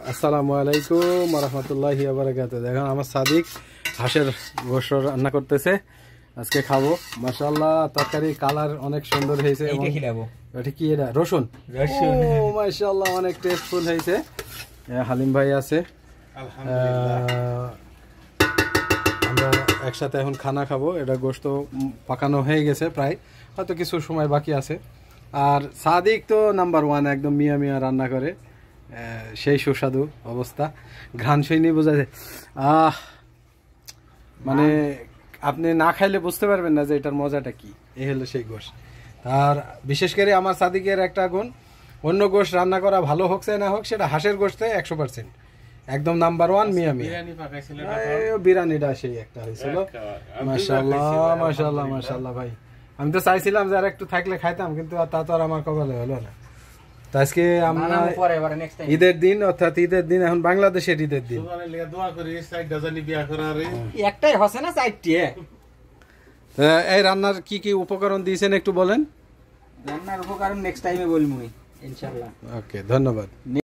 আসসালামু আলাইকুম রহমতুল্লাহি ওয়া বারাকাতুহু। দেখেন আমার সাদিক হাঁসের গোশত রান্না করতেছে, আজকে খাবো। মাশাআল্লাহ, তরকারি কালার অনেক সুন্দর হয়েছে। এইটা খিলাবো। এটা কি? এটা রসুন। ও মাশাআল্লাহ, অনেক টেস্টফুল হয়েছে। হালিম ভাই আছে, আমরা একসাথে এখন খানা খাবো। এটা গোশত পাকানো হয়ে গেছে প্রায়, হয়তো কিছু সময় বাকি আছে। আর সাদিক তো নাম্বার ওয়ান, একদম মিয়া মিয়া রান্না করে, সেই সুস্বাদু অবস্থা। ঘ্রাণ শুনে বোঝা যায়। মানে আপনি না খাইলে বুঝতে পারবেন না যে এটার মজাটা কি। এই হলো সেই গোশ। আর বিশেষ করে আমার সাদিকের একটা গুণ, অন্য গোশ রান্না করা ভালো হোক চাই না হোক, সেটা হাঁসের গোশতে 100% একদম নাম্বার ওয়ান মিয়া মিয়া। বিরিয়ানিটা সেই একটা হয়েছিল। মাশাআল্লাহ মাশাআল্লাহ মাশাআল্লাহ ভাই, আমি তো চাইছিলাম যে আর একটু থাকলে খাইতাম, কিন্তু তা তো আর আমার কপালে হলো না। তো আজকে আমরা ঈদের দিন, অর্থাৎ ঈদের দিন, এখন বাংলাদেশের ঈদের দিন। একটাই হসে না চারটি? এই রান্নার কি কি উপকরণ দিয়েছেন একটু বলেন। রান্নার উপকরণ নেক্সট টাইমে বলবো ইনশাআল্লাহ। ওকে, ধন্যবাদ।